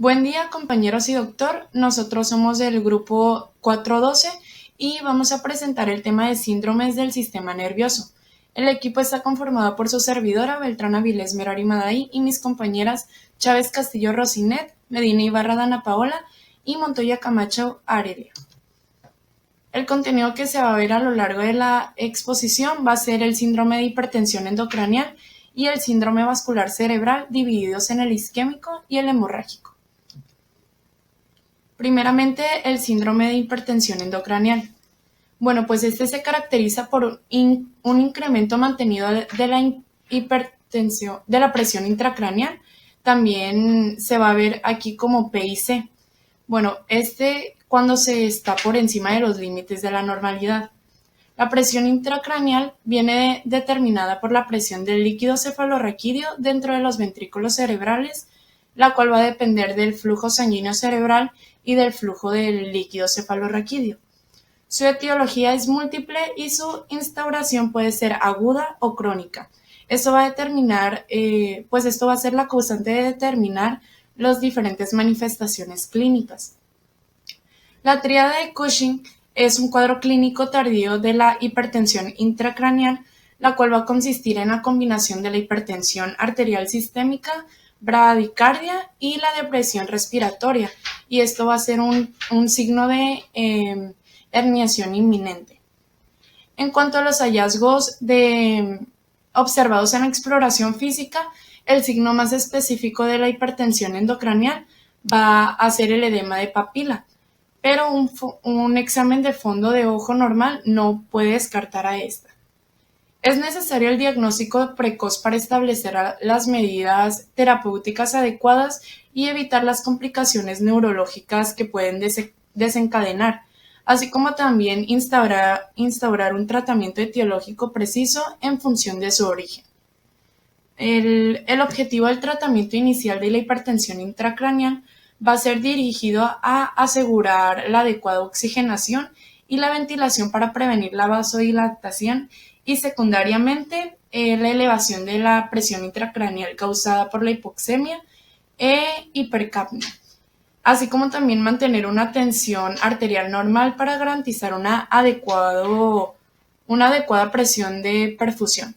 Buen día, compañeros y doctor. Nosotros somos del grupo 412 y vamos a presentar el tema de síndromes del sistema nervioso. El equipo está conformado por su servidora Beltrán Avilés Merari Madaí y mis compañeras Chávez Castillo Rosinet, Medina Ibarra Dana Paola y Montoya Camacho Arelia. El contenido que se va a ver a lo largo de la exposición va a ser el síndrome de hipertensión endocranial y el síndrome vascular cerebral divididos en el isquémico y el hemorrágico. Primeramente, el síndrome de hipertensión endocranial. Bueno, pues este se caracteriza por un incremento mantenido de la hipertensión, de la presión intracraneal. También se va a ver aquí como P y C. Bueno, cuando se está por encima de los límites de la normalidad. La presión intracraneal viene determinada por la presión del líquido cefalorraquídeo dentro de los ventrículos cerebrales, la cual va a depender del flujo sanguíneo cerebral y del flujo del líquido cefalorraquídeo. Su etiología es múltiple y su instauración puede ser aguda o crónica. Esto va a determinar, esto va a ser la causante de determinar las diferentes manifestaciones clínicas. La tríada de Cushing es un cuadro clínico tardío de la hipertensión intracraneal, la cual va a consistir en la combinación de la hipertensión arterial sistémica, bradicardia y la depresión respiratoria, y esto va a ser un signo de herniación inminente. En cuanto a los hallazgos observados en la exploración física, el signo más específico de la hipertensión endocranial va a ser el edema de papila, pero un examen de fondo de ojo normal no puede descartar a esta. Es necesario el diagnóstico precoz para establecer las medidas terapéuticas adecuadas y evitar las complicaciones neurológicas que pueden desencadenar, así como también instaurar un tratamiento etiológico preciso en función de su origen. El objetivo del tratamiento inicial de la hipertensión intracraneal va a ser dirigido a asegurar la adecuada oxigenación y la ventilación para prevenir la vasodilatación y secundariamente la elevación de la presión intracraneal causada por la hipoxemia e hipercapnia, así como también mantener una tensión arterial normal para garantizar una adecuada presión de perfusión.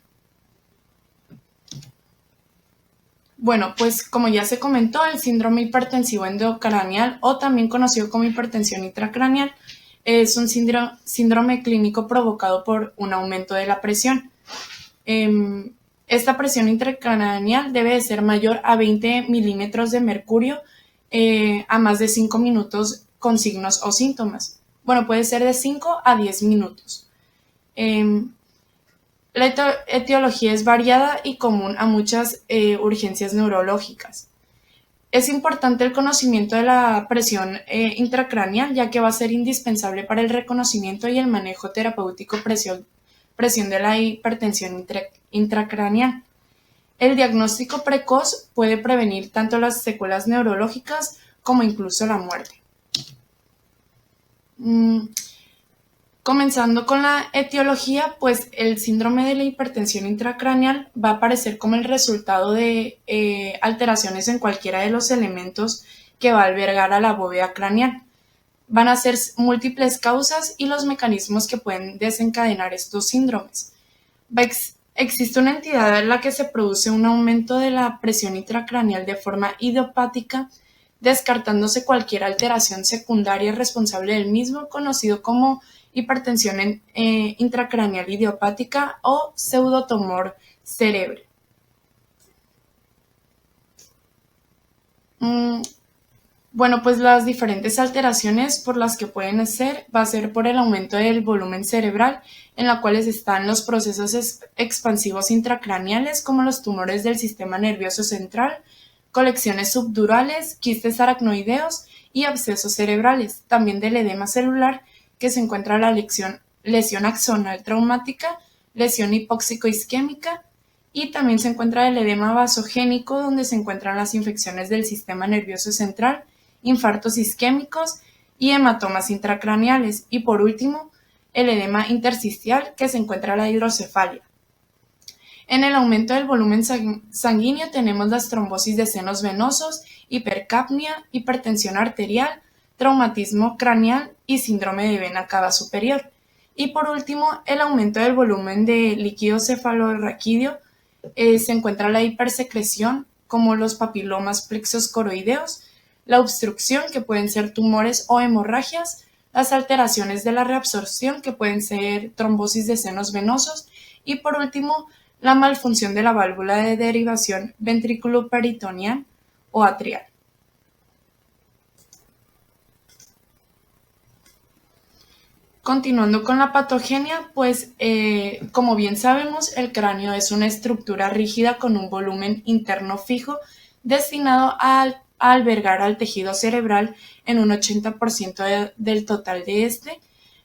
Bueno, pues como ya se comentó, el síndrome hipertensivo endocranial, o también conocido como hipertensión intracraneal, es un síndrome clínico provocado por un aumento de la presión. Esta presión intracraneal debe de ser mayor a 20 milímetros de mercurio a más de 5 minutos con signos o síntomas. Bueno, puede ser de 5 a 10 minutos. La etiología es variada y común a muchas urgencias neurológicas. Es importante el conocimiento de la presión intracraneal, ya que va a ser indispensable para el reconocimiento y el manejo terapéutico presión de la hipertensión intracraneal. El diagnóstico precoz puede prevenir tanto las secuelas neurológicas como incluso la muerte. Comenzando con la etiología, pues el síndrome de la hipertensión intracraneal va a aparecer como el resultado de alteraciones en cualquiera de los elementos que va a albergar a la bóveda craneal. Van a ser múltiples causas y los mecanismos que pueden desencadenar estos síndromes. Existe una entidad en la que se produce un aumento de la presión intracraneal de forma idiopática, descartándose cualquier alteración secundaria responsable del mismo, conocido como hipertensión intracraneal idiopática o pseudotumor cerebral. Bueno, pues las diferentes alteraciones por las que pueden ser va a ser por el aumento del volumen cerebral, en la cual están los procesos expansivos intracraneales como los tumores del sistema nervioso central, colecciones subdurales, quistes aracnoideos y abscesos cerebrales, también del edema celular, que se encuentra la lesión axonal traumática, lesión hipóxico-isquémica, y también se encuentra el edema vasogénico, donde se encuentran las infecciones del sistema nervioso central, infartos isquémicos y hematomas intracraneales, y por último, el edema intersticial, que se encuentra la hidrocefalia. En el aumento del volumen sanguíneo tenemos las trombosis de senos venosos, hipercapnia, hipertensión arterial, traumatismo craneal y síndrome de vena cava superior. Y por último, el aumento del volumen de líquido cefalorraquídeo, se encuentra la hipersecreción, como los papilomas plexos coroideos, la obstrucción, que pueden ser tumores o hemorragias, las alteraciones de la reabsorción, que pueden ser trombosis de senos venosos, y por último, la malfunción de la válvula de derivación ventrículo-peritoneal o atrial. Continuando con la patogenia, pues como bien sabemos, el cráneo es una estructura rígida con un volumen interno fijo destinado a albergar al tejido cerebral en un 80% del total de este,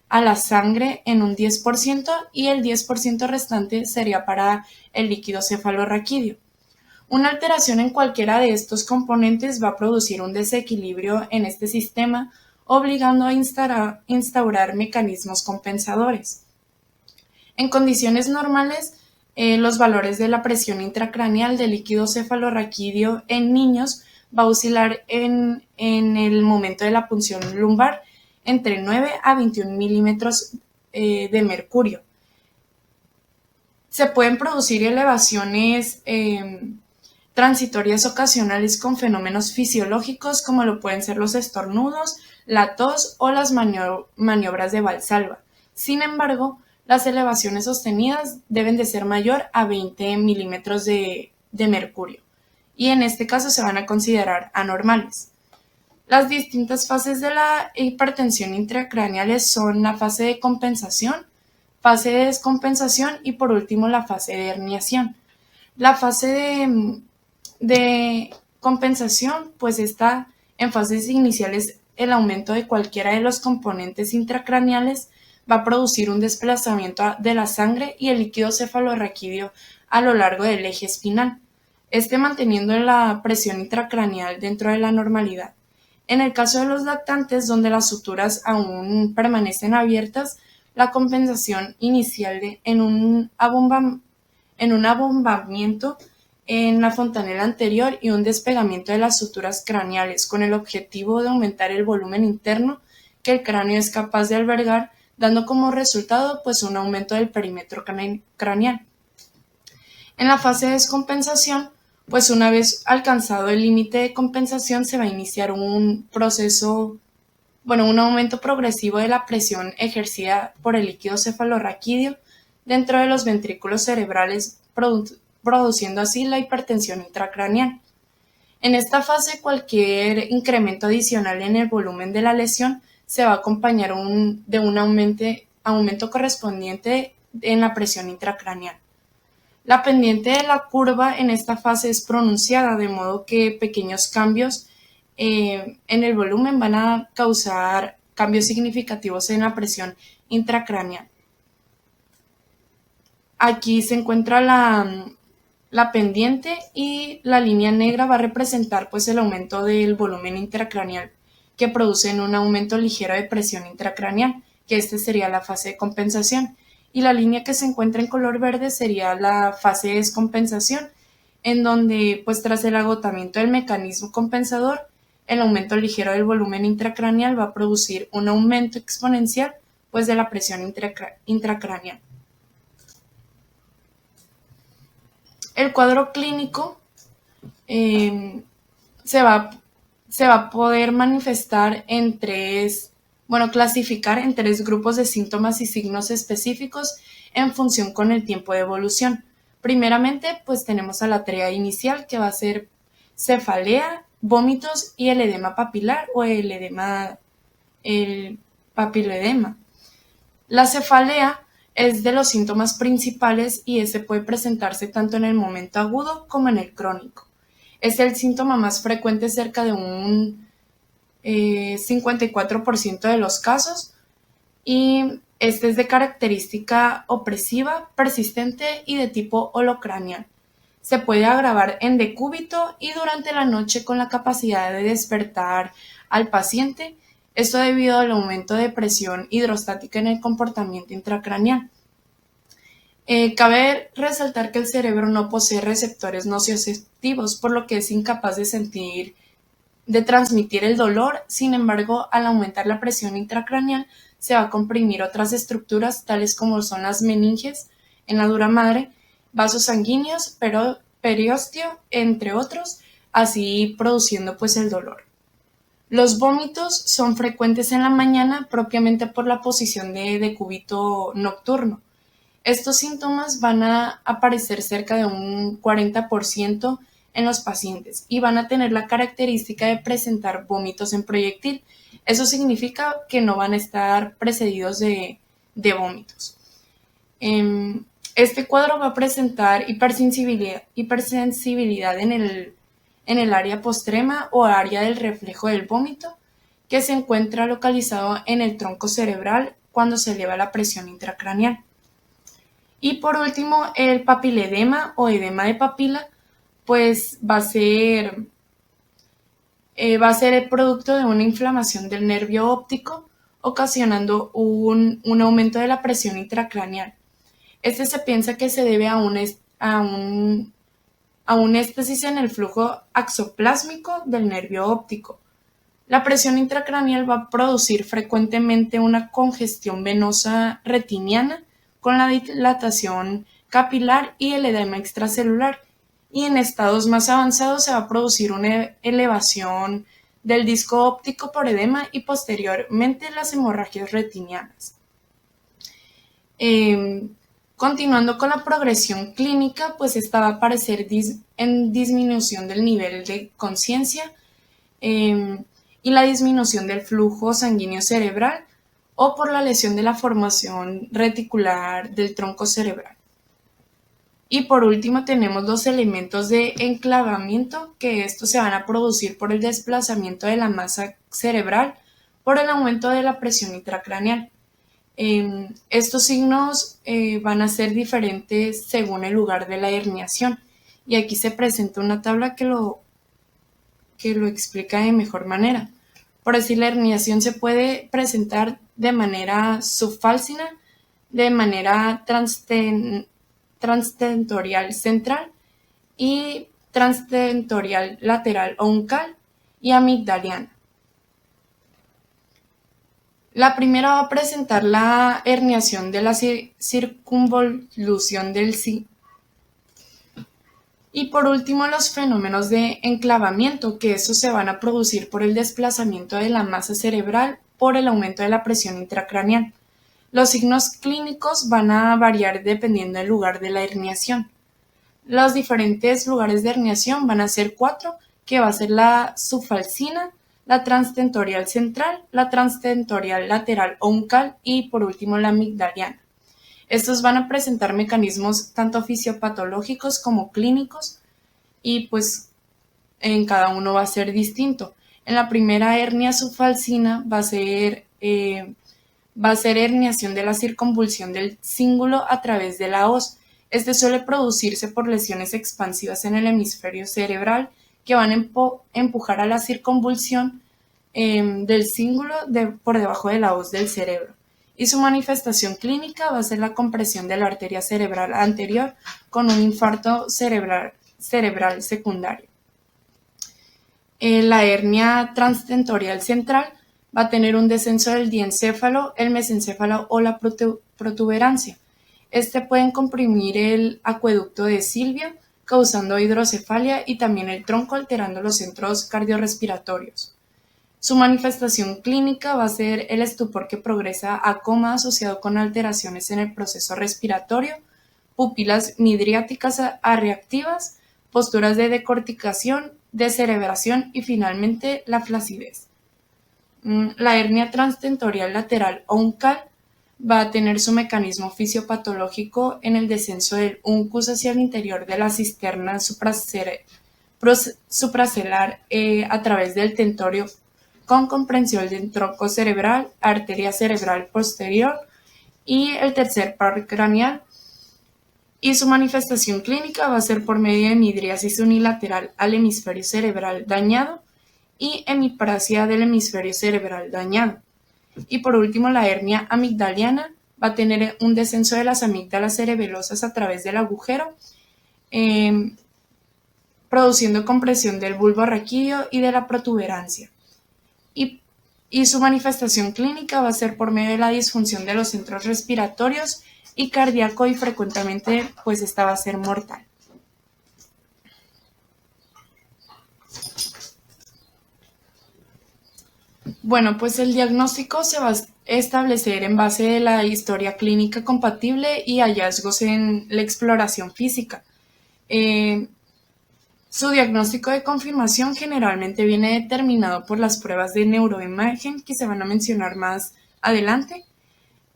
a la sangre en un 10% y el 10% restante sería para el líquido cefalorraquídeo. Una alteración en cualquiera de estos componentes va a producir un desequilibrio en este sistema, obligando a instaurar mecanismos compensadores. En condiciones normales, los valores de la presión intracraneal del líquido cefalorraquídeo en niños va a oscilar en el momento de la punción lumbar entre 9 a 21 milímetros de mercurio. Se pueden producir elevaciones transitorias ocasionales con fenómenos fisiológicos como lo pueden ser los estornudos, la tos o las maniobras de Valsalva. Sin embargo, las elevaciones sostenidas deben de ser mayor a 20 milímetros de mercurio y en este caso se van a considerar anormales. Las distintas fases de la hipertensión intracraneal son la fase de compensación, fase de descompensación y por último la fase de herniación. La fase de compensación pues está en fases iniciales. El aumento de cualquiera de los componentes intracraneales va a producir un desplazamiento de la sangre y el líquido cefalorraquídeo a lo largo del eje espinal, manteniendo la presión intracraneal dentro de la normalidad. En el caso de los lactantes, donde las suturas aún permanecen abiertas, la compensación inicial en un abombamiento en la fontanela anterior y un despegamiento de las suturas craneales con el objetivo de aumentar el volumen interno que el cráneo es capaz de albergar, dando como resultado pues un aumento del perímetro craneal. En la fase de descompensación, pues una vez alcanzado el límite de compensación se va a iniciar un un aumento progresivo de la presión ejercida por el líquido cefalorraquídeo dentro de los ventrículos cerebrales, produciendo así la hipertensión intracraneal. En esta fase, cualquier incremento adicional en el volumen de la lesión se va a acompañar de un aumento correspondiente en la presión intracraneal. La pendiente de la curva en esta fase es pronunciada, de modo que pequeños cambios en el volumen van a causar cambios significativos en la presión intracraneal. Aquí se encuentra la pendiente y la línea negra va a representar pues el aumento del volumen intracraneal que produce un aumento ligero de presión intracraneal, que sería la fase de compensación. Y la línea que se encuentra en color verde sería la fase de descompensación, en donde pues tras el agotamiento del mecanismo compensador, el aumento ligero del volumen intracraneal va a producir un aumento exponencial pues de la presión intracraneal. El cuadro clínico se va a poder manifestar clasificar en tres grupos de síntomas y signos específicos en función con el tiempo de evolución. Primeramente, pues tenemos a la tríada inicial, que va a ser cefalea, vómitos y el edema papilar o el papiloedema. La cefalea es de los síntomas principales y ese puede presentarse tanto en el momento agudo como en el crónico. Es el síntoma más frecuente cerca de un 54% de los casos y este es de característica opresiva, persistente y de tipo holocraneal. Se puede agravar en decúbito y durante la noche con la capacidad de despertar al paciente, esto debido al aumento de presión hidrostática en el comportamiento intracraneal. Cabe resaltar que el cerebro no posee receptores nociceptivos, por lo que es incapaz de transmitir el dolor. Sin embargo, al aumentar la presión intracraneal, se va a comprimir otras estructuras, tales como son las meninges en la dura madre, vasos sanguíneos, periósteo, entre otros, así produciendo pues el dolor. Los vómitos son frecuentes en la mañana propiamente por la posición de decúbito nocturno. Estos síntomas van a aparecer cerca de un 40% en los pacientes y van a tener la característica de presentar vómitos en proyectil. Eso significa que no van a estar precedidos de vómitos. Este cuadro va a presentar hipersensibilidad en el área postrema o área del reflejo del vómito, que se encuentra localizado en el tronco cerebral cuando se eleva la presión intracraneal. Y por último, el papiledema o edema de papila, pues va a ser el producto de una inflamación del nervio óptico, ocasionando un aumento de la presión intracraneal. Este se piensa que se debe a un éstasis en el flujo axoplásmico del nervio óptico. La presión intracraneal va a producir frecuentemente una congestión venosa retiniana con la dilatación capilar y el edema extracelular, y en estados más avanzados se va a producir una elevación del disco óptico por edema y posteriormente las hemorragias retinianas. Continuando con la progresión clínica, pues esta va a aparecer en disminución del nivel de conciencia y la disminución del flujo sanguíneo cerebral o por la lesión de la formación reticular del tronco cerebral. Y por último tenemos los elementos de enclavamiento, que estos se van a producir por el desplazamiento de la masa cerebral por el aumento de la presión intracraneal. Estos signos van a ser diferentes según el lugar de la herniación, y aquí se presenta una tabla que lo explica de mejor manera. Por decir, la herniación se puede presentar de manera subfálcina, de manera transtentorial central y transtentorial lateral o uncal y amigdaliana. La primera va a presentar la herniación de la circunvolución del y por último los fenómenos de enclavamiento, que esos se van a producir por el desplazamiento de la masa cerebral por el aumento de la presión intracraneal. Los signos clínicos van a variar dependiendo del lugar de la herniación. Los diferentes lugares de herniación van a ser 4, que va a ser la subfalcina, la transtentorial central, la transtentorial lateral o uncal y por último la amigdaliana. Estos van a presentar mecanismos tanto fisiopatológicos como clínicos y pues en cada uno va a ser distinto. En la primera hernia subfalcina va a ser herniación de la circunvolución del cíngulo a través de la hoz. Este suele producirse por lesiones expansivas en el hemisferio cerebral que van a empujar a la circunvolución del cíngulo por debajo de la hoz del cerebro. Y su manifestación clínica va a ser la compresión de la arteria cerebral anterior con un infarto cerebral secundario. La hernia transtentorial central va a tener un descenso del diencéfalo, el mesencéfalo o la protuberancia. Este pueden comprimir el acueducto de Silvio, causando hidrocefalia y también el tronco, alterando los centros cardiorrespiratorios. Su manifestación clínica va a ser el estupor que progresa a coma asociado con alteraciones en el proceso respiratorio, pupilas midriáticas reactivas, posturas de decorticación, descerebración y finalmente la flacidez. La hernia transtentorial lateral o uncal va a tener su mecanismo fisiopatológico en el descenso del uncus hacia el interior de la cisterna supracelar a través del tentorio con comprensión del tronco cerebral, arteria cerebral posterior y el tercer par craneal. Y su manifestación clínica va a ser por medio de midriasis unilateral al hemisferio cerebral dañado y hemiplasia del hemisferio cerebral dañado. Y por último, la hernia amigdaliana va a tener un descenso de las amígdalas cerebelosas a través del agujero, produciendo compresión del bulbo raquídeo y de la protuberancia. Y su manifestación clínica va a ser por medio de la disfunción de los centros respiratorios y cardíaco, y frecuentemente pues esta va a ser mortal. Bueno, pues el diagnóstico se va a establecer en base de la historia clínica compatible y hallazgos en la exploración física. Su diagnóstico de confirmación generalmente viene determinado por las pruebas de neuroimagen que se van a mencionar más adelante.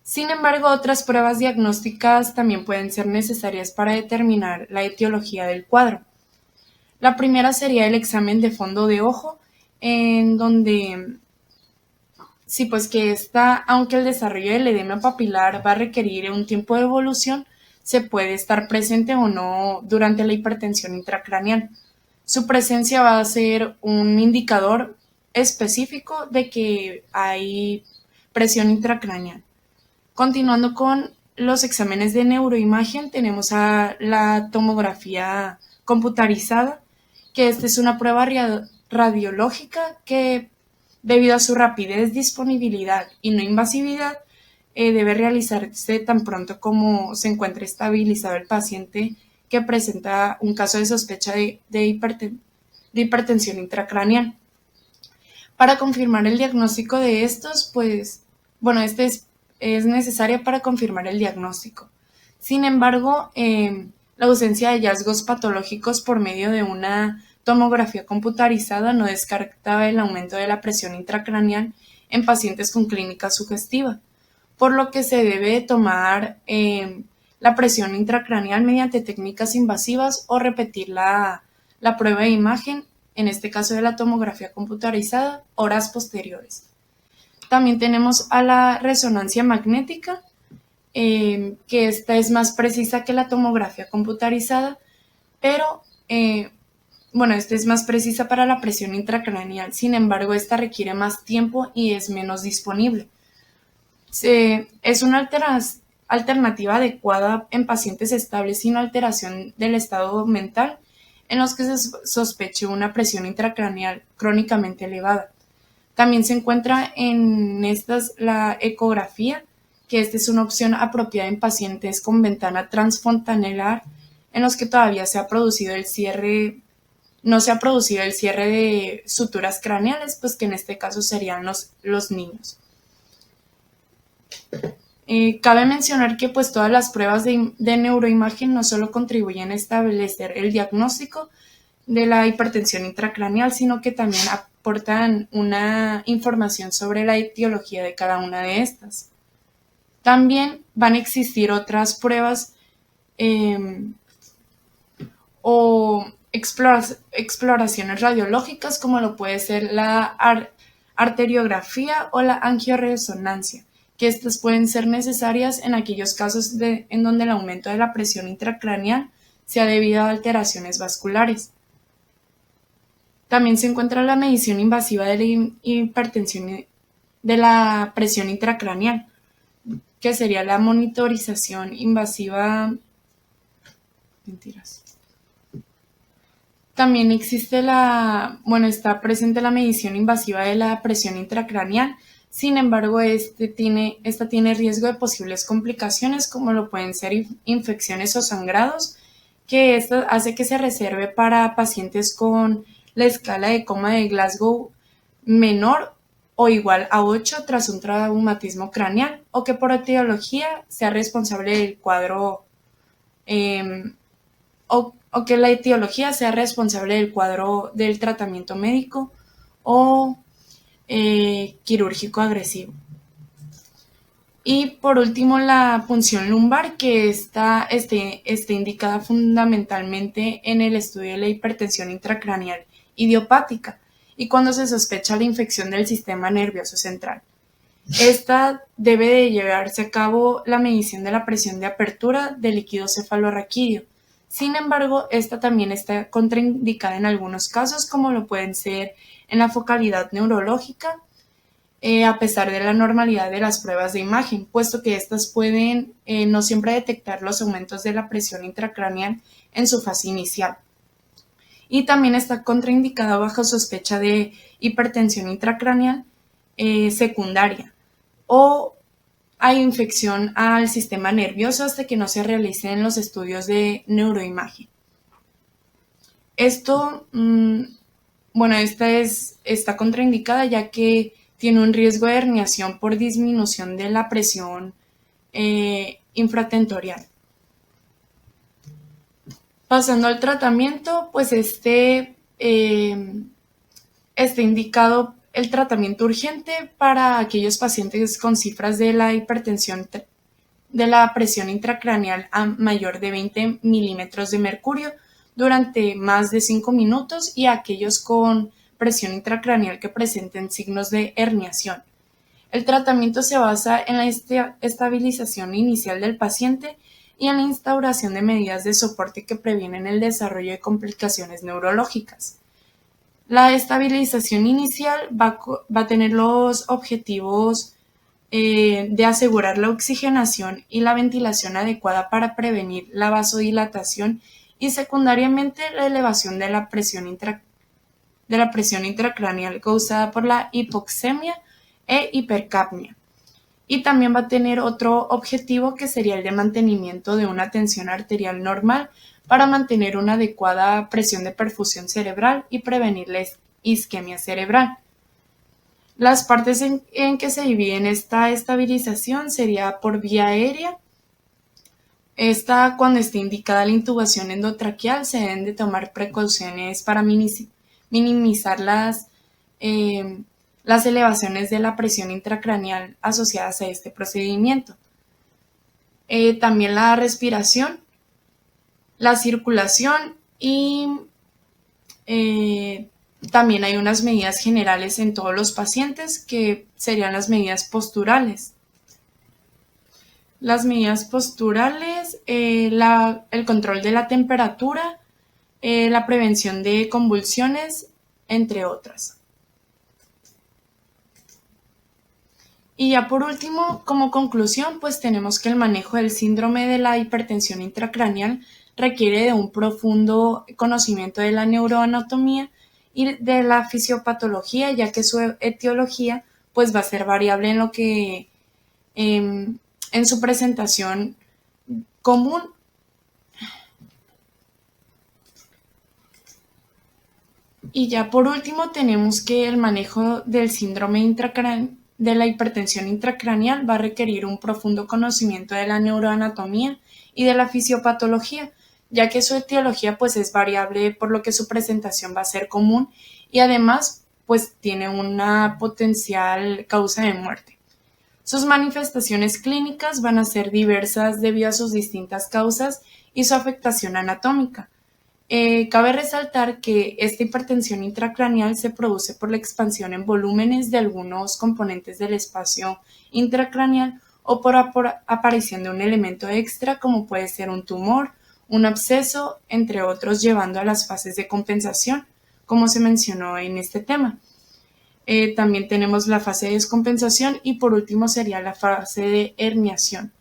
Sin embargo, otras pruebas diagnósticas también pueden ser necesarias para determinar la etiología del cuadro. La primera sería el examen de fondo de ojo, en donde sí, pues que aunque el desarrollo del edema papilar va a requerir un tiempo de evolución, se puede estar presente o no durante la hipertensión intracraneal. Su presencia va a ser un indicador específico de que hay presión intracraneal. Continuando con los exámenes de neuroimagen, tenemos a la tomografía computarizada, que esta es una prueba radiológica que, debido a su rapidez, disponibilidad y no invasividad, debe realizarse tan pronto como se encuentre estabilizado el paciente que presenta un caso de sospecha de hipertensión intracraneal. Para confirmar el diagnóstico de estos, pues, bueno, es necesaria para confirmar el diagnóstico. Sin embargo, la ausencia de hallazgos patológicos por medio de una tomografía computarizada no descarta el aumento de la presión intracraneal en pacientes con clínica sugestiva, por lo que se debe tomar la presión intracraneal mediante técnicas invasivas o repetir la prueba de imagen, en este caso de la tomografía computarizada, horas posteriores. También tenemos a la resonancia magnética, que esta es más precisa que la tomografía computarizada, pero esta es más precisa para la presión intracraneal. Sin embargo, esta requiere más tiempo y es menos disponible. Es una alternativa adecuada en pacientes estables sin alteración del estado mental, en los que se sospeche una presión intracraneal crónicamente elevada. También se encuentra en estas la ecografía, que esta es una opción apropiada en pacientes con ventana transfontanelar en los que todavía no se ha producido el cierre de suturas craneales, pues que en este caso serían los niños. Cabe mencionar que pues todas las pruebas de neuroimagen no solo contribuyen a establecer el diagnóstico de la hipertensión intracraneal, sino que también aportan una información sobre la etiología de cada una de estas. También van a existir otras pruebas o exploraciones radiológicas, como lo puede ser la arteriografía o la angioresonancia, que estas pueden ser necesarias en aquellos casos en donde el aumento de la presión intracraneal sea debido a alteraciones vasculares. También se encuentra la medición invasiva de la hipertensión de la presión intracraneal, que sería la monitorización invasiva. También existe está presente la medición invasiva de la presión intracraneal. Sin embargo, esta tiene riesgo de posibles complicaciones, como lo pueden ser infecciones o sangrados, que esto hace que se reserve para pacientes con la escala de coma de Glasgow menor o igual a 8 tras un traumatismo craneal, o que por etiología sea responsable del cuadro o que la etiología sea responsable del cuadro del tratamiento médico o quirúrgico agresivo. Y por último, la punción lumbar, que está indicada fundamentalmente en el estudio de la hipertensión intracraneal idiopática y cuando se sospecha la infección del sistema nervioso central. Esta debe de llevarse a cabo la medición de la presión de apertura del líquido cefalorraquídeo. Sin embargo, esta también está contraindicada en algunos casos, como lo pueden ser en la focalidad neurológica, a pesar de la normalidad de las pruebas de imagen, puesto que éstas pueden no siempre detectar los aumentos de la presión intracraneal en su fase inicial. Y también está contraindicada bajo sospecha de hipertensión intracraneal secundaria o hay infección al sistema nervioso hasta que no se realicen los estudios de neuroimagen. Esto, bueno, está contraindicada ya que tiene un riesgo de herniación por disminución de la presión infratentorial. Pasando al tratamiento, pues está indicado el tratamiento urgente para aquellos pacientes con cifras de la hipertensión de la presión intracraneal a mayor de 20 milímetros de mercurio durante más de 5 minutos y aquellos con presión intracraneal que presenten signos de herniación. El tratamiento se basa en la estabilización inicial del paciente y en la instauración de medidas de soporte que previenen el desarrollo de complicaciones neurológicas. La estabilización inicial va a tener los objetivos de asegurar la oxigenación y la ventilación adecuada para prevenir la vasodilatación y secundariamente la elevación de la presión intracraneal causada por la hipoxemia e hipercapnia. Y también va a tener otro objetivo que sería el de mantenimiento de una tensión arterial normal para mantener una adecuada presión de perfusión cerebral y prevenir la isquemia cerebral. Las partes en que se divide esta estabilización sería por vía aérea. Cuando esté indicada la intubación endotraqueal, se deben de tomar precauciones para minimizar las elevaciones de la presión intracraneal asociadas a este procedimiento. También la respiración, la circulación y también hay unas medidas generales en todos los pacientes que serían las medidas posturales. Las medidas posturales, el control de la temperatura, la prevención de convulsiones, entre otras. Y ya por último, como conclusión, pues tenemos que el manejo del síndrome de la hipertensión intracraneal requiere de un profundo conocimiento de la neuroanatomía y de la fisiopatología, ya que su etiología pues va a ser variable en lo que en su presentación común. Y ya por último tenemos que el manejo del síndrome de la hipertensión intracraneal va a requerir un profundo conocimiento de la neuroanatomía y de la fisiopatología, ya que su etiología pues es variable, por lo que su presentación va a ser común y además pues tiene una potencial causa de muerte. Sus manifestaciones clínicas van a ser diversas debido a sus distintas causas y su afectación anatómica. Cabe resaltar que esta hipertensión intracraneal se produce por la expansión en volúmenes de algunos componentes del espacio intracraneal o por aparición de un elemento extra como puede ser un tumor, un absceso, entre otros, llevando a las fases de compensación, como se mencionó en este tema. También tenemos la fase de descompensación y por último sería la fase de herniación.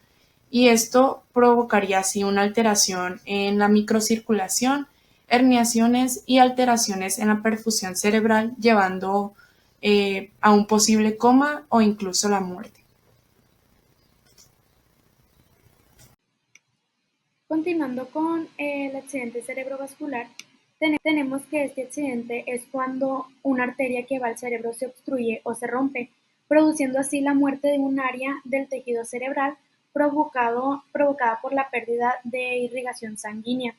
Y esto provocaría así una alteración en la microcirculación, herniaciones y alteraciones en la perfusión cerebral, llevando a un posible coma o incluso la muerte. Continuando con el accidente cerebrovascular, tenemos que este accidente es cuando una arteria que va al cerebro se obstruye o se rompe, produciendo así la muerte de un área del tejido cerebral provocada por la pérdida de irrigación sanguínea,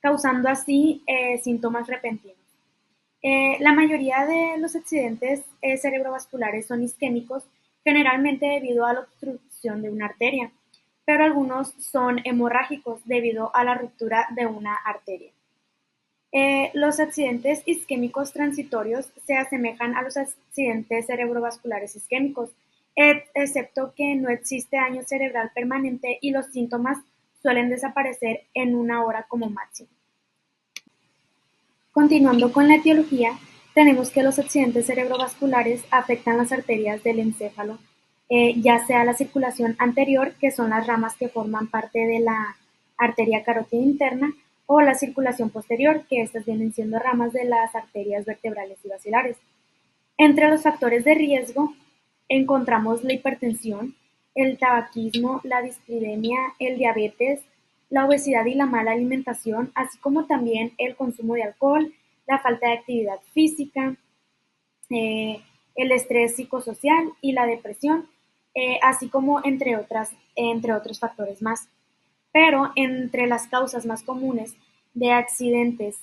causando así síntomas repentinos. La mayoría de los accidentes cerebrovasculares son isquémicos, generalmente debido a la obstrucción de una arteria, pero algunos son hemorrágicos debido a la ruptura de una arteria. Los accidentes isquémicos transitorios se asemejan a los accidentes cerebrovasculares isquémicos, excepto que no existe daño cerebral permanente y los síntomas suelen desaparecer en una hora como máximo. Continuando con la etiología, tenemos que los accidentes cerebrovasculares afectan las arterias del encéfalo, ya sea la circulación anterior, que son las ramas que forman parte de la arteria carótida interna, o la circulación posterior, que estas vienen siendo ramas de las arterias vertebrales y bacilares. Entre los factores de riesgo encontramos la hipertensión, el tabaquismo, la dislipidemia, el diabetes, la obesidad y la mala alimentación, así como también el consumo de alcohol, la falta de actividad física, eh, el estrés psicosocial y la depresión, así como entre otros factores más. Pero entre las causas más comunes de accidentes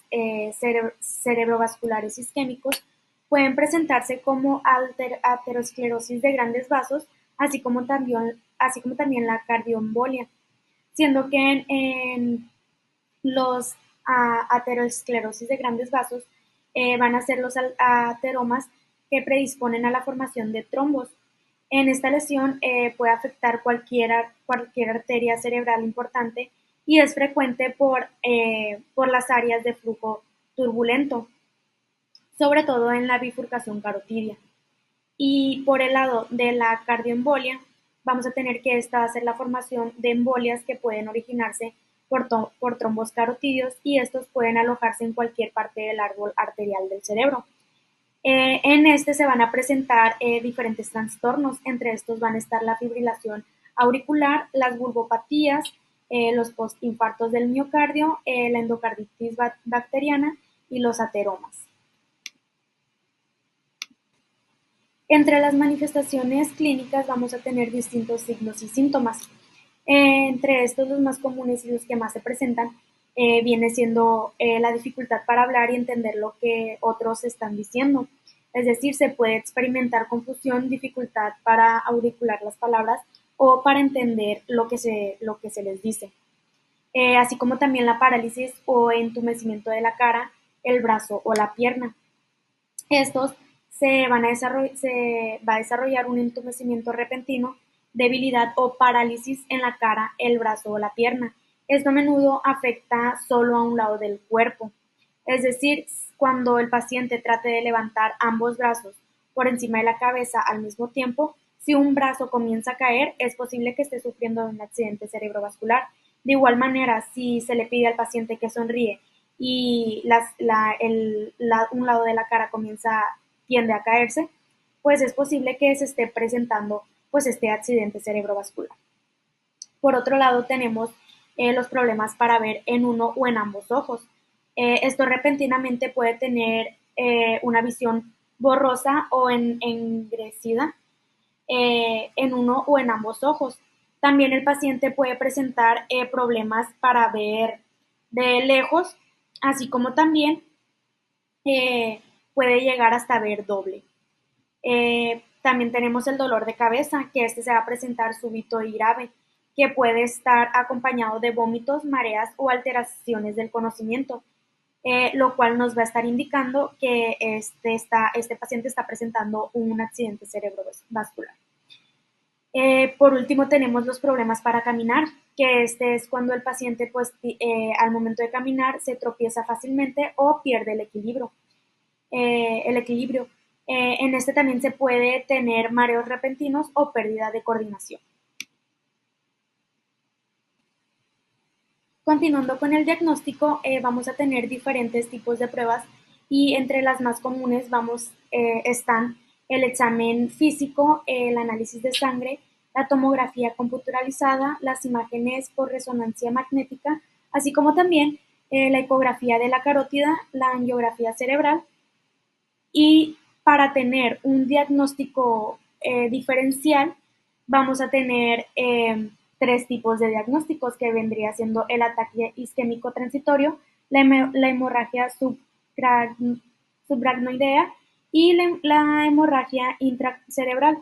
cerebrovasculares isquémicos pueden presentarse como aterosclerosis de grandes vasos, así como también la cardioembolia, siendo que en los aterosclerosis de grandes vasos van a ser los ateromas que predisponen a la formación de trombos. En esta lesión puede afectar cualquier arteria cerebral importante y es frecuente por las áreas de flujo turbulento, sobre todo en la bifurcación carotidia. Y por el lado de la cardioembolia, vamos a tener que esta va a ser la formación de embolias que pueden originarse por trombos carotidios y estos pueden alojarse en cualquier parte del árbol arterial del cerebro. En este se van a presentar diferentes trastornos, entre estos van a estar la fibrilación auricular, las bulbopatías, los postinfartos del miocardio, la endocarditis bacteriana y los ateromas. Entre las manifestaciones clínicas vamos a tener distintos signos y síntomas. Entre estos, los más comunes y los que más se presentan viene siendo la dificultad para hablar y entender lo que otros están diciendo. Es decir, se puede experimentar confusión, dificultad para auricular las palabras o para entender lo que se les dice. Así como también la parálisis o entumecimiento de la cara, el brazo o la pierna. Estos se va a desarrollar un entumecimiento repentino, debilidad o parálisis en la cara, el brazo o la pierna. Esto a menudo afecta solo a un lado del cuerpo. Es decir, cuando el paciente trate de levantar ambos brazos por encima de la cabeza al mismo tiempo, si un brazo comienza a caer, es posible que esté sufriendo de un accidente cerebrovascular. De igual manera, si se le pide al paciente que sonríe y un lado de la cara tiende a caerse, pues es posible que se esté presentando pues este accidente cerebrovascular. Por otro lado, tenemos los problemas para ver en uno o en ambos ojos. Esto repentinamente puede tener una visión borrosa o engrecida en uno o en ambos ojos. También el paciente puede presentar problemas para ver de lejos, así como también puede llegar hasta ver doble. También tenemos el dolor de cabeza, que este se va a presentar súbito y grave, que puede estar acompañado de vómitos, mareas o alteraciones del conocimiento, lo cual nos va a estar indicando que este paciente está presentando un accidente cerebrovascular. Por último, tenemos los problemas para caminar, que este es cuando el paciente, pues, al momento de caminar, se tropieza fácilmente o pierde el equilibrio. En este también se puede tener mareos repentinos o pérdida de coordinación. Continuando con el diagnóstico, vamos a tener diferentes tipos de pruebas y entre las más comunes están el examen físico, el análisis de sangre, la tomografía computarizada, las imágenes por resonancia magnética, así como también la ecografía de la carótida, la angiografía cerebral. Y para tener un diagnóstico diferencial, vamos a tener tres tipos de diagnósticos, que vendría siendo el ataque isquémico transitorio, la hemorragia subaracnoidea y la hemorragia intracerebral.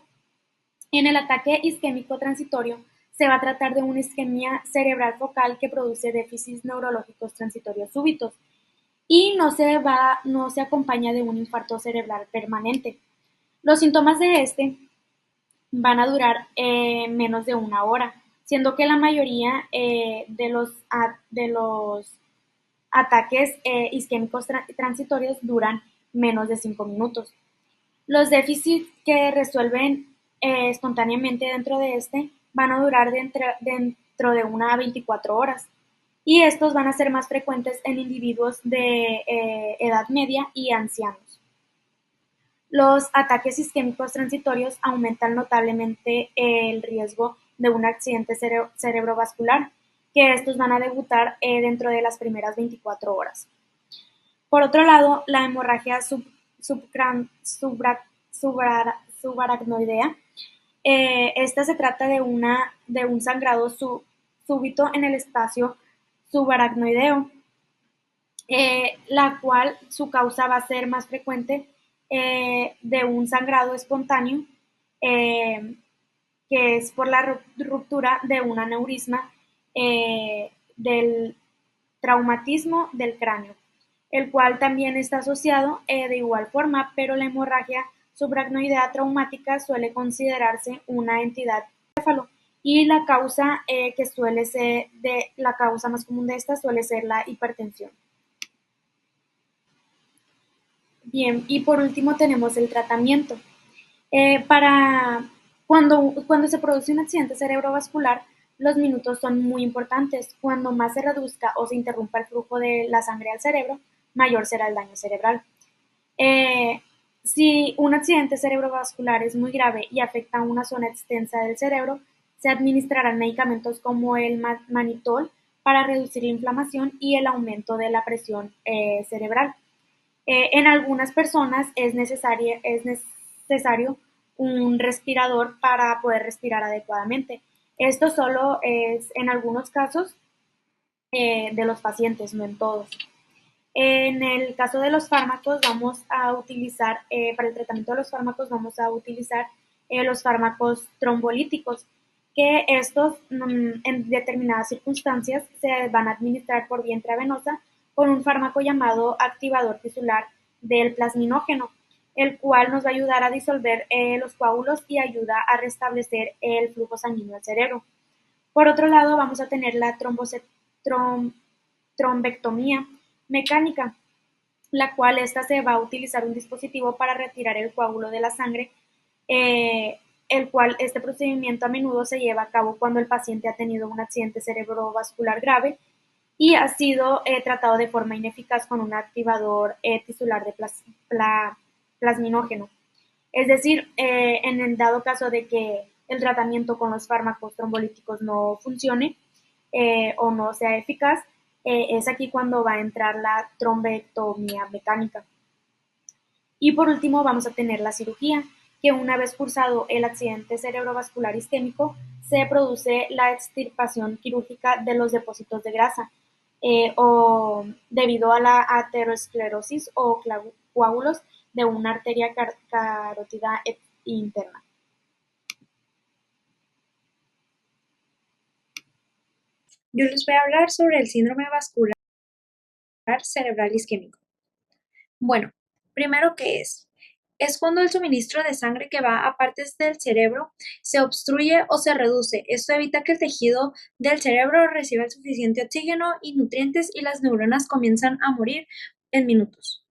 En el ataque isquémico transitorio se va a tratar de una isquemia cerebral focal que produce déficits neurológicos transitorios súbitos y no se acompaña de un infarto cerebral permanente. Los síntomas de este van a durar menos de una hora, siendo que la mayoría de los ataques isquémicos transitorios duran menos de 5 minutos. Los déficits que resuelven espontáneamente dentro de este van a durar dentro de una a 24 horas y estos van a ser más frecuentes en individuos de edad media y ancianos. Los ataques isquémicos transitorios aumentan notablemente el riesgo de un accidente cerebrovascular, que estos van a debutar dentro de las primeras 24 horas. Por otro lado, la hemorragia subaracnoidea, esta se trata de un sangrado súbito en el espacio subaracnoideo, la cual su causa va a ser más frecuente de un sangrado espontáneo, eh, que es por la ruptura de un aneurisma del traumatismo del cráneo, el cual también está asociado de igual forma, pero la hemorragia subaracnoidea traumática suele considerarse una entidad céfalo y la causa que suele ser la causa más común de esta suele ser la hipertensión. Bien, y por último tenemos el tratamiento. Para cuando se produce un accidente cerebrovascular, los minutos son muy importantes. Cuando más se reduzca o se interrumpa el flujo de la sangre al cerebro, mayor será el daño cerebral. Eh, si un accidente cerebrovascular es muy grave y afecta a una zona extensa del cerebro, se administrarán medicamentos como el manitol para reducir la inflamación y el aumento de la presión cerebral. En algunas personas es necesario un respirador para poder respirar adecuadamente. Esto solo es en algunos casos de los pacientes, no en todos. En el caso de los fármacos vamos a utilizar, para el tratamiento de los fármacos vamos a utilizar los fármacos trombolíticos, que estos en determinadas circunstancias se van a administrar por vía intravenosa con un fármaco llamado activador tisular del plasminógeno, el cual nos va a ayudar a disolver los coágulos y ayuda a restablecer el flujo sanguíneo al cerebro. Por otro lado, vamos a tener la trombectomía mecánica, la cual esta se va a utilizar un dispositivo para retirar el coágulo de la sangre, el cual este procedimiento a menudo se lleva a cabo cuando el paciente ha tenido un accidente cerebrovascular grave y ha sido tratado de forma ineficaz con un activador tisular de plasminógeno. Es decir, en el dado caso de que el tratamiento con los fármacos trombolíticos no funcione o no sea eficaz, es aquí cuando va a entrar la trombectomía mecánica. Y por último vamos a tener la cirugía, que una vez cursado el accidente cerebrovascular isquémico, se produce la extirpación quirúrgica de los depósitos de grasa o debido a la aterosclerosis o coágulos de una arteria carótida interna. Yo les voy a hablar sobre el síndrome vascular cerebral isquémico. Bueno, primero, ¿qué es? Es cuando el suministro de sangre que va a partes del cerebro se obstruye o se reduce. Esto evita que el tejido del cerebro reciba el suficiente oxígeno y nutrientes y las neuronas comienzan a morir en minutos.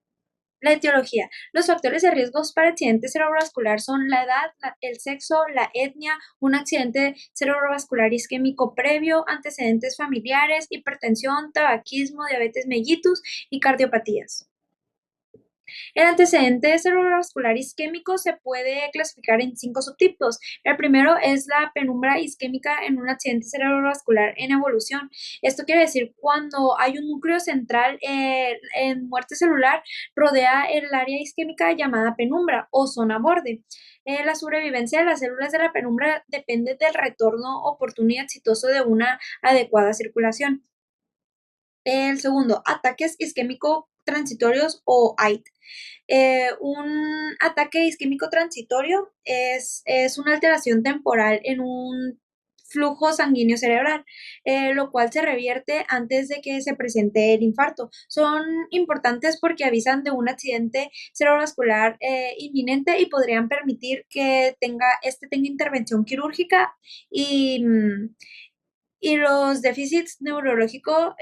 La etiología. Los factores de riesgos para accidente cerebrovascular son la edad, el sexo, la etnia, un accidente cerebrovascular isquémico previo, antecedentes familiares, hipertensión, tabaquismo, diabetes mellitus y cardiopatías. El antecedente cerebrovascular isquémico se puede clasificar en 5 subtipos. El primero es la penumbra isquémica en un accidente cerebrovascular en evolución. Esto quiere decir cuando hay un núcleo central en muerte celular, rodea el área isquémica llamada penumbra o zona borde. La sobrevivencia de las células de la penumbra depende del retorno oportuno y exitoso de una adecuada circulación. El segundo, ataques isquémico transitorios o AIT. Un ataque isquémico transitorio es una alteración temporal en un flujo sanguíneo cerebral, lo cual se revierte antes de que se presente el infarto. Son importantes porque avisan de un accidente cerebrovascular inminente y podrían permitir que tenga intervención quirúrgica y, y los déficits neurológicos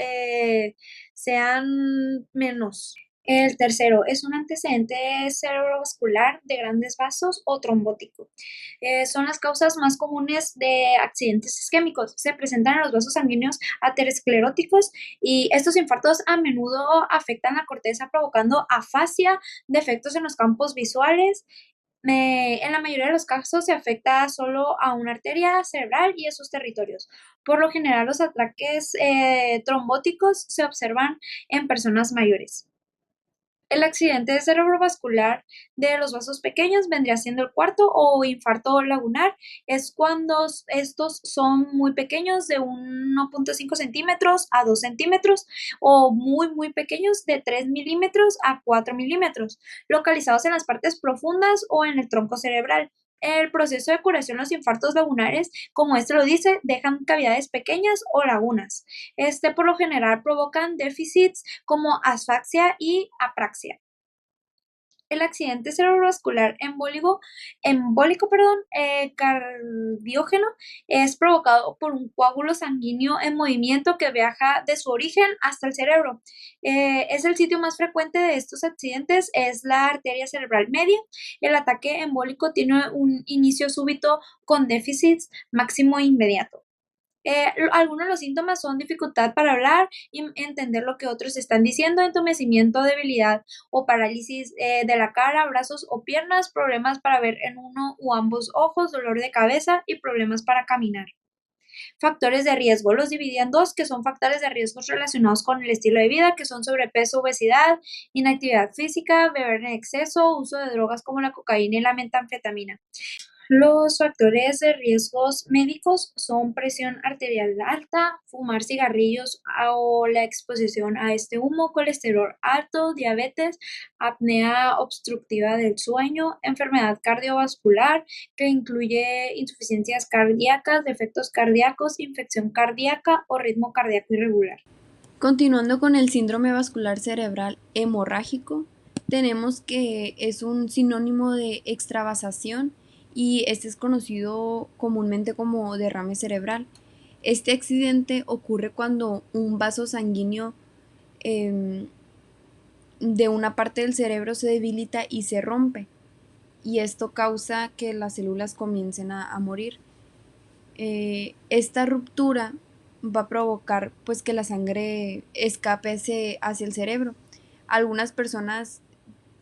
sean menos. El tercero es un antecedente cerebrovascular de grandes vasos o trombótico. Son las causas más comunes de accidentes isquémicos. Se presentan en los vasos sanguíneos ateroscleróticos y estos infartos a menudo afectan la corteza provocando afasia, defectos en los campos visuales. En la mayoría de los casos se afecta solo a una arteria cerebral y a sus territorios. Por lo general, los ataques trombóticos se observan en personas mayores. El accidente cerebrovascular de los vasos pequeños vendría siendo el cuarto o infarto lagunar. Es cuando estos son muy pequeños, de 1,5 centímetros a 2 centímetros, o muy pequeños, de 3 milímetros a 4 milímetros, localizados en las partes profundas o en el tronco cerebral. El proceso de curación de los infartos lagunares, como este lo dice, dejan cavidades pequeñas o lagunas. Por lo general provocan déficits como asfaxia y apraxia. El accidente cerebrovascular cardiógeno es provocado por un coágulo sanguíneo en movimiento que viaja de su origen hasta el cerebro. Es el sitio más frecuente de estos accidentes, es la arteria cerebral media. El ataque embólico tiene un inicio súbito con déficits máximo inmediato. Algunos de los síntomas son dificultad para hablar y entender lo que otros están diciendo, entumecimiento, debilidad o parálisis de la cara, brazos o piernas, problemas para ver en uno u ambos ojos, dolor de cabeza y problemas para caminar. Factores de riesgo. Los dividí en dos, que son factores de riesgos relacionados con el estilo de vida, que son sobrepeso, obesidad, inactividad física, beber en exceso, uso de drogas como la cocaína y la metanfetamina. Los factores de riesgos médicos son presión arterial alta, fumar cigarrillos o la exposición a este humo, colesterol alto, diabetes, apnea obstructiva del sueño, enfermedad cardiovascular que incluye insuficiencias cardíacas, defectos cardíacos, infección cardíaca o ritmo cardíaco irregular. Continuando con el síndrome vascular cerebral hemorrágico, tenemos que es un sinónimo de extravasación y este es conocido comúnmente como derrame cerebral. Este accidente ocurre cuando un vaso sanguíneo de una parte del cerebro se debilita y se rompe, y esto causa que las células comiencen a morir. Esta ruptura va a provocar pues que la sangre escape hacia el cerebro. Algunas personas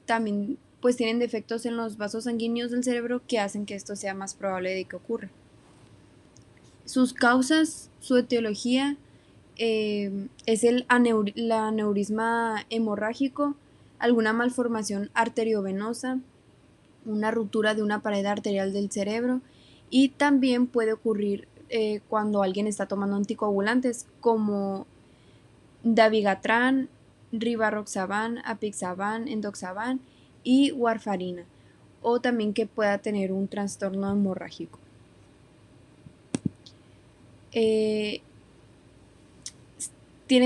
también pues tienen defectos en los vasos sanguíneos del cerebro que hacen que esto sea más probable de que ocurra. Sus causas, su etiología es el aneurisma hemorrágico, alguna malformación arteriovenosa, una ruptura de una pared arterial del cerebro, y también puede ocurrir cuando alguien está tomando anticoagulantes como dabigatran, rivaroxaban, apixaban, endoxaban y warfarina, o también que pueda tener un trastorno hemorrágico. Tiene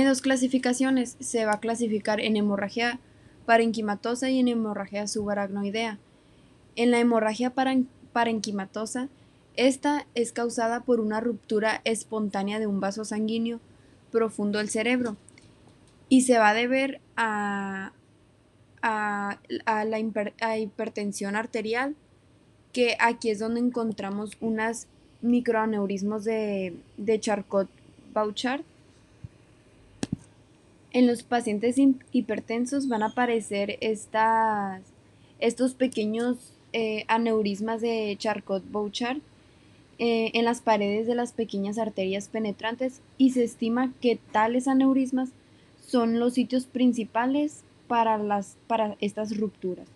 dos clasificaciones, se va a clasificar en hemorragia parenquimatosa y en hemorragia subaracnoidea. En la hemorragia parenquimatosa, esta es causada por una ruptura espontánea de un vaso sanguíneo profundo del cerebro y se va a deber a hipertensión arterial, que aquí es donde encontramos unas microaneurismos de Charcot-Bouchard. En los pacientes hipertensos van a aparecer estos pequeños aneurismas de Charcot-Bouchard en las paredes de las pequeñas arterias penetrantes, y se estima que tales aneurismas son los sitios principales para estas rupturas.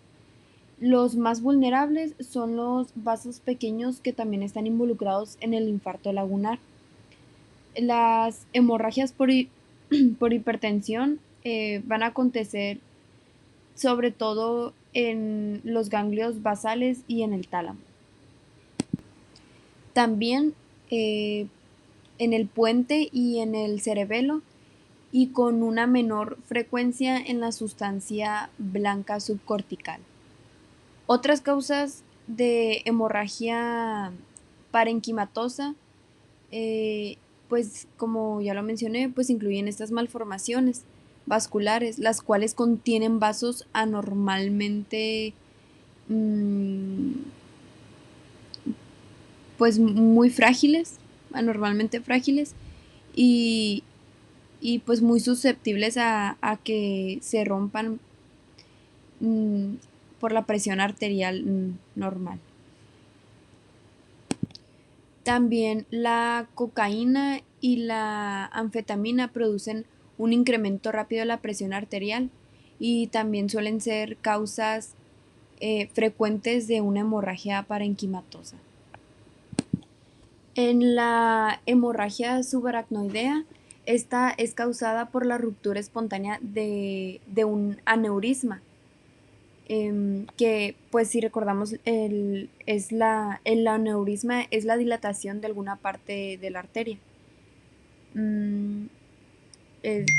Los más vulnerables son los vasos pequeños que también están involucrados en el infarto lagunar. Las hemorragias por hipertensión van a acontecer sobre todo en los ganglios basales y en el tálamo. También en el puente y en el cerebelo, y con una menor frecuencia en la sustancia blanca subcortical. Otras causas de hemorragia parenquimatosa, pues como ya lo mencioné, pues incluyen estas malformaciones. vasculares, las cuales contienen vasos anormalmente mm, pues muy frágiles, anormalmente frágiles y, y pues muy susceptibles a que se rompan mm, por la presión arterial normal. También la cocaína y la anfetamina producen un incremento rápido de la presión arterial y también suelen ser causas frecuentes de una hemorragia parenquimatosa. En la hemorragia subaracnoidea, esta es causada por la ruptura espontánea de un aneurisma, que pues si recordamos el aneurisma es la dilatación de alguna parte de la arteria. Mm,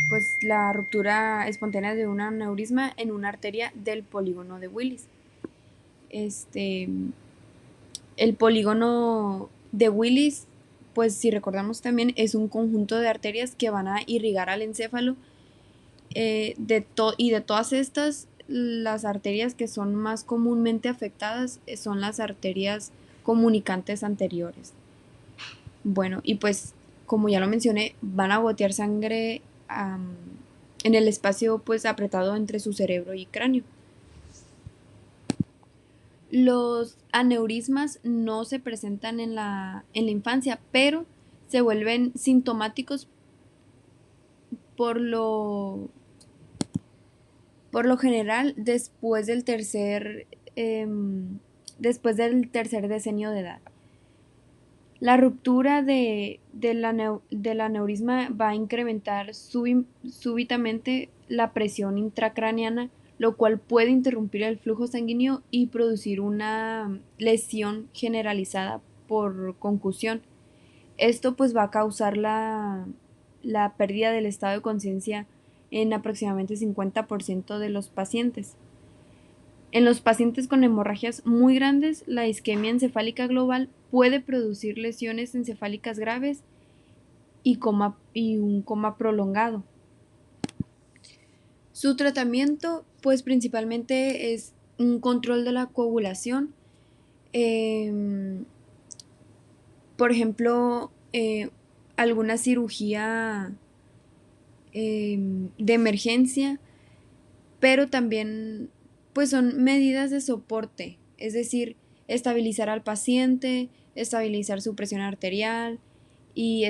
pues la ruptura espontánea de un aneurisma en una arteria del polígono de Willis. Este, el polígono de Willis, pues si recordamos también, es un conjunto de arterias que van a irrigar al encéfalo. Y de todas estas, las arterias que son más comúnmente afectadas son las arterias comunicantes anteriores. Bueno, y pues como ya lo mencioné, van a gotear sangre en el espacio pues apretado entre su cerebro y cráneo. Los aneurismas no se presentan en la infancia, pero se vuelven sintomáticos por lo, por lo general después del tercer decenio de edad. La ruptura del aneurisma va a incrementar súbitamente la presión intracraneana, lo cual puede interrumpir el flujo sanguíneo y producir una lesión generalizada por concusión. Esto pues va a causar la pérdida del estado de conciencia en aproximadamente 50% de los pacientes. En los pacientes con hemorragias muy grandes, la isquemia encefálica global puede producir lesiones encefálicas graves y un coma prolongado. Su tratamiento, pues principalmente es un control de la coagulación, eh, por ejemplo, alguna cirugía de emergencia, pero también pues son medidas de soporte, es decir, estabilizar al paciente, estabilizar su presión arterial y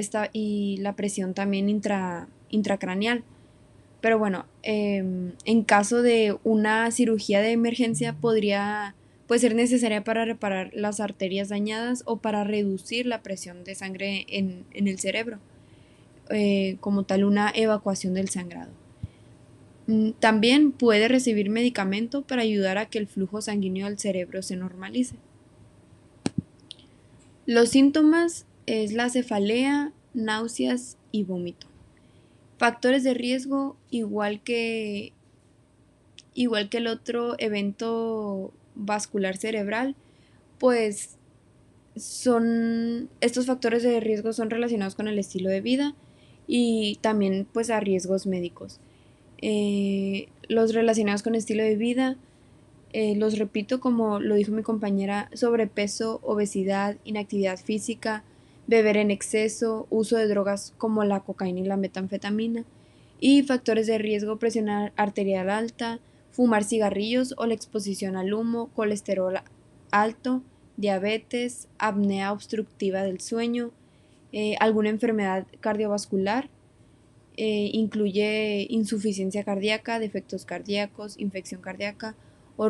la presión también intracraneal. Pero bueno, en caso de una cirugía de emergencia podría pues, ser necesaria para reparar las arterias dañadas o para reducir la presión de sangre en el cerebro, como tal una evacuación del sangrado. También puede recibir medicamento para ayudar a que el flujo sanguíneo al cerebro se normalice. Los síntomas es la cefalea, náuseas y vómito. Factores de riesgo, igual que el otro evento vascular cerebral, pues estos factores de riesgo son relacionados con el estilo de vida y también pues a riesgos médicos. Los relacionados con estilo de vida, los repito como lo dijo mi compañera: sobrepeso, obesidad, inactividad física, beber en exceso, uso de drogas como la cocaína y la metanfetamina, y factores de riesgo: presión arterial alta, fumar cigarrillos o la exposición al humo, colesterol alto, diabetes, apnea obstructiva del sueño, alguna enfermedad cardiovascular, incluye insuficiencia cardíaca, defectos cardíacos, infección cardíaca o